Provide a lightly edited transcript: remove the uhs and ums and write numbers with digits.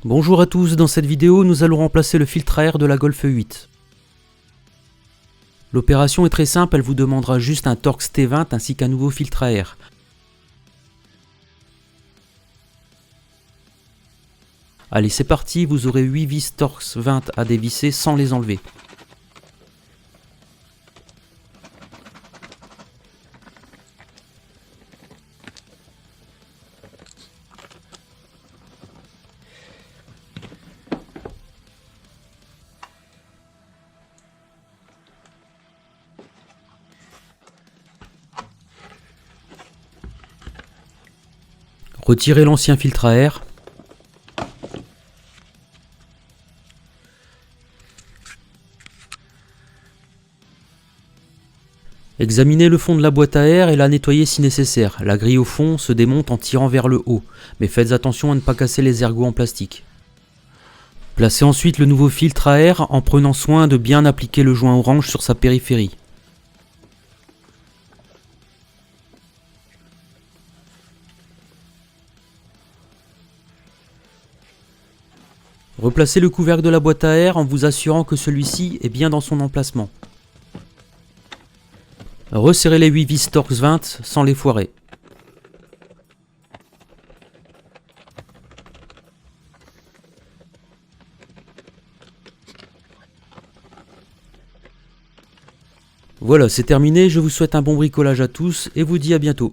Bonjour à tous, dans cette vidéo nous allons remplacer le filtre à air de la Golf 8. L'opération est très simple, elle vous demandera juste un Torx T20 ainsi qu'un nouveau filtre à air. Allez, c'est parti, vous aurez 8 vis Torx 20 à dévisser sans les enlever. Retirez l'ancien filtre à air. Examinez le fond de la boîte à air et la nettoyez si nécessaire. La grille au fond se démonte en tirant vers le haut, mais faites attention à ne pas casser les ergots en plastique. Placez ensuite le nouveau filtre à air en prenant soin de bien appliquer le joint orange sur sa périphérie. Replacez le couvercle de la boîte à air en vous assurant que celui-ci est bien dans son emplacement. Resserrez les 8 vis Torx 20 sans les foirer. Voilà, c'est terminé, je vous souhaite un bon bricolage à tous et vous dis à bientôt.